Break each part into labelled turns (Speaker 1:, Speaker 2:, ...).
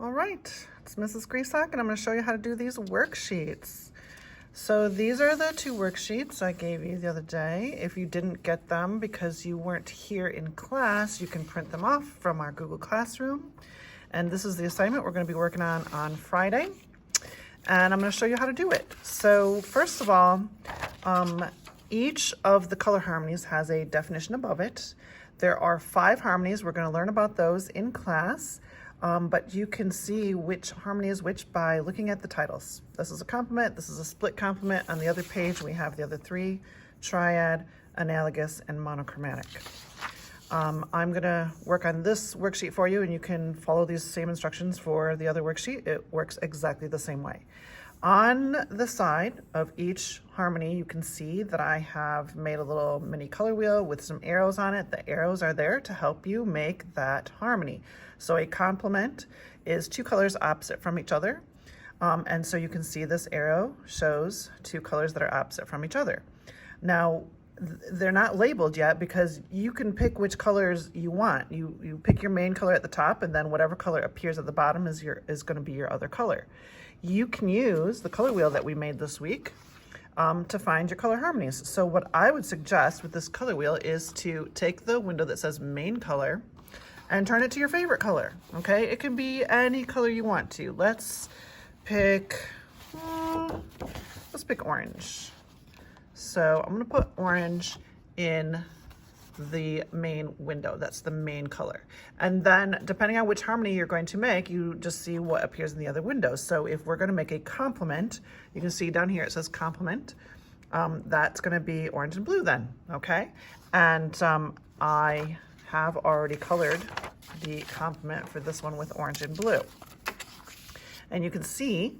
Speaker 1: All right, it's Mrs. Greasock, and I'm going to show you how to do these worksheets. So these are the two worksheets I gave you the other day. If you didn't get them because you weren't here in class, you can print them off from our Google Classroom. And this is the assignment we're going to be working on Friday. And I'm going to show you how to do it. So first of all, each of the color harmonies has a definition above it. There are 5 harmonies. We're going to learn about those in class. But you can see which harmony is which by looking at the titles. This is a complement, this is a split complement. On the other page, we have the other 3, triad, analogous, and monochromatic. I'm gonna work on this worksheet for you, and you can follow these same instructions for the other worksheet. It works exactly the same way. On the side of each harmony, you can see that I have made a little mini color wheel with some arrows on it. The arrows are there to help you make that harmony. So a complement is 2 colors opposite from each other. And so you can see this arrow shows 2 colors that are opposite from each other. Now, they're not labeled yet because you can pick which colors you want. You pick your main color at the top, and then whatever color appears at the bottom is going to be your other color. You can use the color wheel that we made this week to find your color harmonies. So what I would suggest with this color wheel is to take the window that says main color and turn it to your favorite color, okay? It can be any color you want to. Let's pick orange. So I'm gonna put orange in the main window. That's the main color. And then depending on which harmony you're going to make, you just see what appears in the other windows. So if we're gonna make a complement, you can see down here it says complement. That's gonna be orange and blue then, okay? And I have already colored the complement for this one with orange and blue. And you can see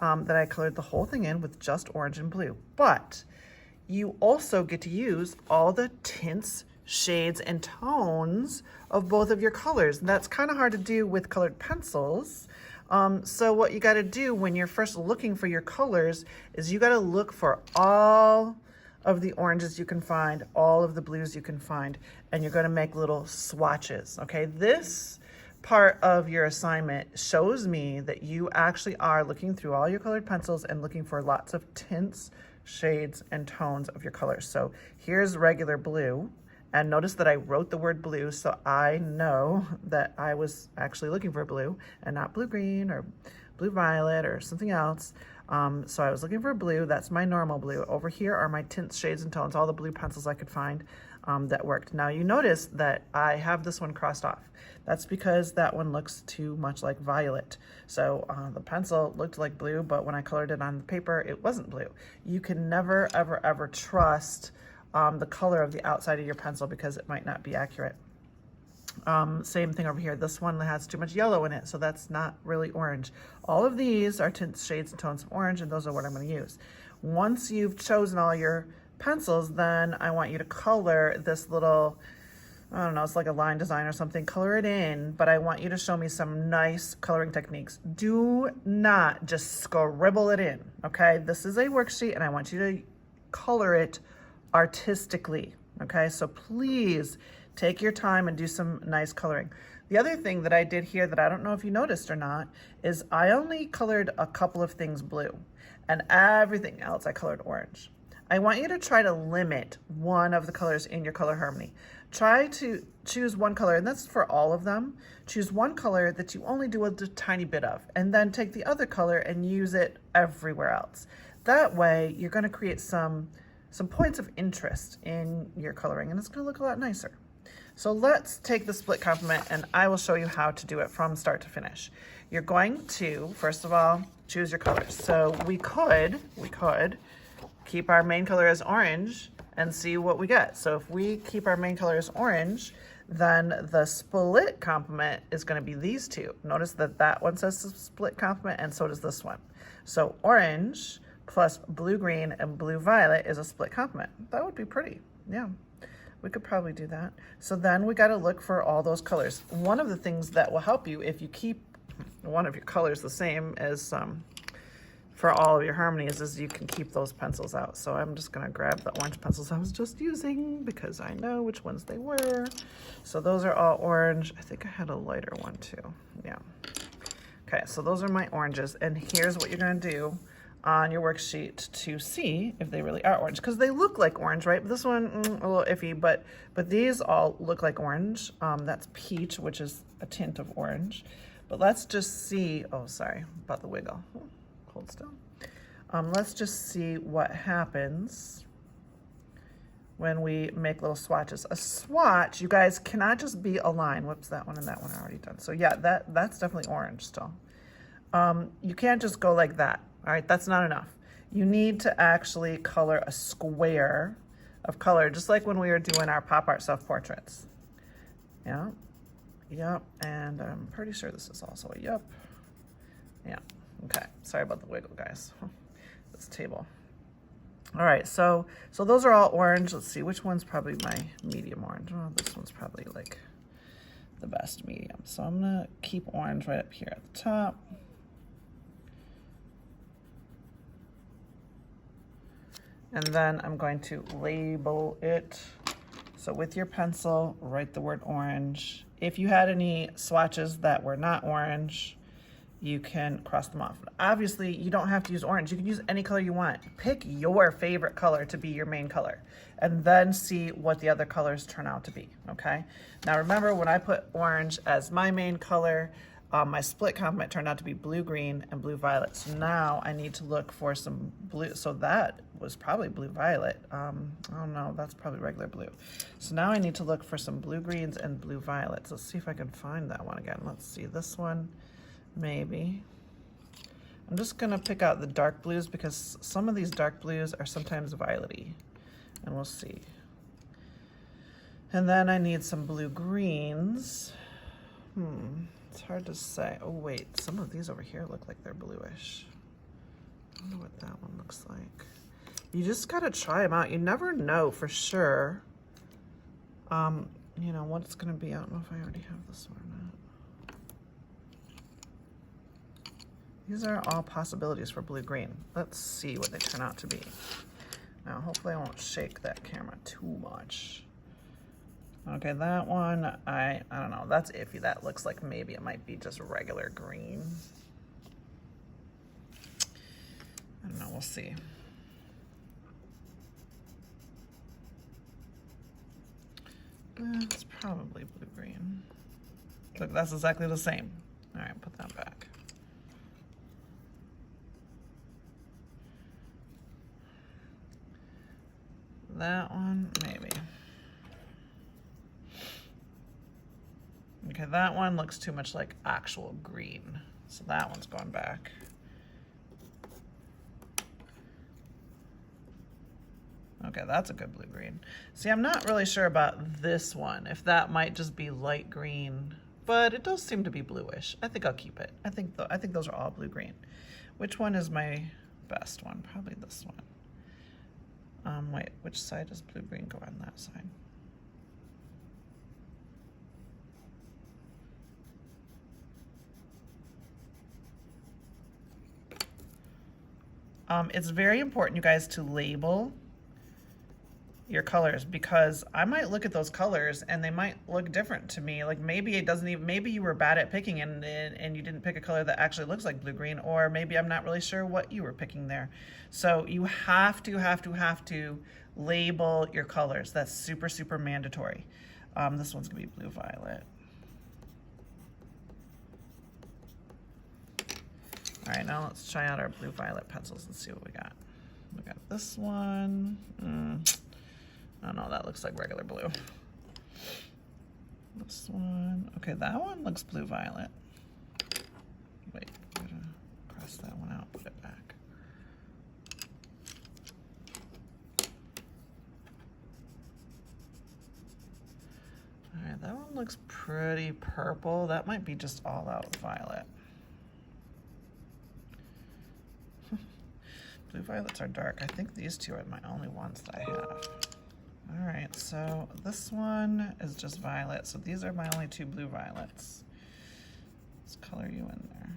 Speaker 1: that I colored the whole thing in with just orange and blue. But you also get to use all the tints, shades, and tones of both of your colors. And that's kind of hard to do with colored pencils. So what you got to do when you're first looking for your colors is you got to look for all of the oranges you can find, all of the blues you can find, and you're going to make little swatches, okay? This part of your assignment shows me that you actually are looking through all your colored pencils and looking for lots of tints, shades, and tones of your colors. So here's regular blue, and notice that I wrote the word blue, so I know that I was actually looking for blue and not blue-green or blue-violet or something else. So I was looking for blue. That's my normal blue. Over here are my tints, shades, and tones, all the blue pencils I could find that worked. Now you notice that I have this one crossed off. That's because that one looks too much like violet. So the pencil looked like blue, but when I colored it on the paper, it wasn't blue. You can never, ever, ever trust the color of the outside of your pencil because it might not be accurate. Same thing over here. This one has too much yellow in it, so that's not really orange. All of these are tints, shades, and tones of orange, and those are what I'm going to use. Once you've chosen all your pencils, then I want you to color this little, I don't know, it's like a line design or something. Color it in, but I want you to show me some nice coloring techniques. Do not just scribble it in, okay? This is a worksheet, and I want you to color it artistically, okay? So please take your time and do some nice coloring. The other thing that I did here that I don't know if you noticed or not is I only colored a couple of things blue, and everything else I colored orange. I want you to try to limit one of the colors in your color harmony. Try to choose one color, and that's for all of them. Choose one color that you only do a tiny bit of, and then take the other color and use it everywhere else. That way, you're gonna create some points of interest in your coloring, and it's gonna look a lot nicer. So let's take the split complement, and I will show you how to do it from start to finish. You're going to, first of all, choose your colors. So we could keep our main color as orange and see what we get. So if we keep our main color as orange, then the split complement is going to be these 2. Notice that that one says split complement, and so does this one. So orange plus blue-green and blue-violet is a split complement. That would be pretty, yeah. We could probably do that. So then we got to look for all those colors. One of the things that will help you if you keep one of your colors the same as for all of your harmonies is you can keep those pencils out. So I'm just gonna grab the orange pencils I was just using because I know which ones they were. So those are all orange. I think I had a lighter one too, yeah. Okay, so those are my oranges, and here's what you're gonna do on your worksheet to see if they really are orange, because they look like orange, right? But this one, a little iffy, but these all look like orange. That's peach, which is a tint of orange. But let's just see, oh, sorry about the wiggle. Hold still. Let's just see what happens when we make little swatches. A swatch, you guys, cannot just be a line. Whoops, that one and that one are already done. So yeah, that's definitely orange still. You can't just go like that. All right, that's not enough. You need to actually color a square of color, just like when we were doing our pop art self-portraits. Yeah, yep, and I'm pretty sure this is also a yep. Yeah, okay, sorry about the wiggle, guys. This table. All right, so those are all orange. Let's see, which one's probably my medium orange? Oh, this one's probably like the best medium. So I'm gonna keep orange right up here at the top. And then I'm going to label it. So with your pencil, write the word orange. If you had any swatches that were not orange, you can cross them off. Obviously, you don't have to use orange. You can use any color you want. Pick your favorite color to be your main color, and then see what the other colors turn out to be, okay? Now remember, when I put orange as my main color, my split complement turned out to be blue-green and blue-violet. So now I need to look for some blue. So that was probably blue-violet. Oh no, that's probably regular blue. So now I need to look for some blue-greens and blue-violets. Let's see if I can find that one again. Let's see, this one, maybe. I'm just gonna pick out the dark blues because some of these dark blues are sometimes violet-y, and we'll see. And then I need some blue-greens. It's hard to say. Oh wait, some of these over here look like they're bluish. I wonder what that one looks like. You just gotta try them out. You never know for sure, you know, what it's gonna be. I don't know if I already have this one or not. These are all possibilities for blue-green. Let's see what they turn out to be. Now, hopefully I won't shake that camera too much. Okay, that one, I don't know, that's iffy. That looks like maybe it might be just regular green. I don't know, we'll see. It's probably blue-green. Look, that's exactly the same. All right, put that back. That one, maybe. Okay, that one looks too much like actual green. So that one's going back. Okay, that's a good blue-green. See, I'm not really sure about this one, if that might just be light green, but it does seem to be bluish. I think I'll keep it. I think those are all blue-green. Which one is my best one? Probably this one. Wait, which side does blue-green go on that side? It's very important, you guys, to label your colors, because I might look at those colors and they might look different to me. Like maybe it doesn't even, maybe you were bad at picking and you didn't pick a color that actually looks like blue-green, or maybe I'm not really sure what you were picking there. So you have to label your colors. That's super, super mandatory. This one's gonna be blue-violet. All right, now let's try out our blue-violet pencils and see what we got. We got this one. I don't know, that looks like regular blue. This one, okay, that one looks blue-violet. Wait, I'm gonna cross that one out, put it back. All right, that one looks pretty purple. That might be just all out violet. Blue violets are dark. I think these two are my only ones that I have. All right, so this one is just violet. So these are my only two blue violets. Let's color you in there.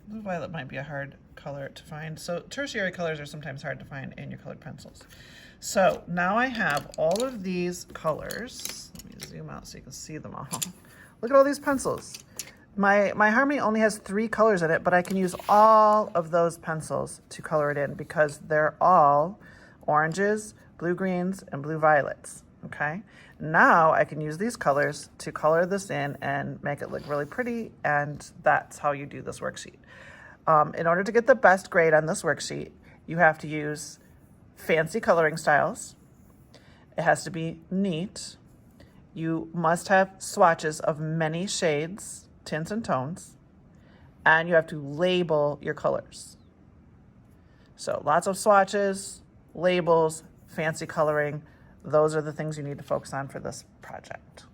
Speaker 1: Blue violet might be a hard color to find. So tertiary colors are sometimes hard to find in your colored pencils. So now I have all of these colors. Let me zoom out so you can see them all. Look at all these pencils. My Harmony only has 3 colors in it, but I can use all of those pencils to color it in because they're all oranges, blue greens, and blue violets, okay? Now I can use these colors to color this in and make it look really pretty, and that's how you do this worksheet. In order to get the best grade on this worksheet, you have to use fancy coloring styles. It has to be neat. You must have swatches of many shades, tints, and tones, and you have to label your colors. So lots of swatches, labels, fancy coloring. Those are the things you need to focus on for this project.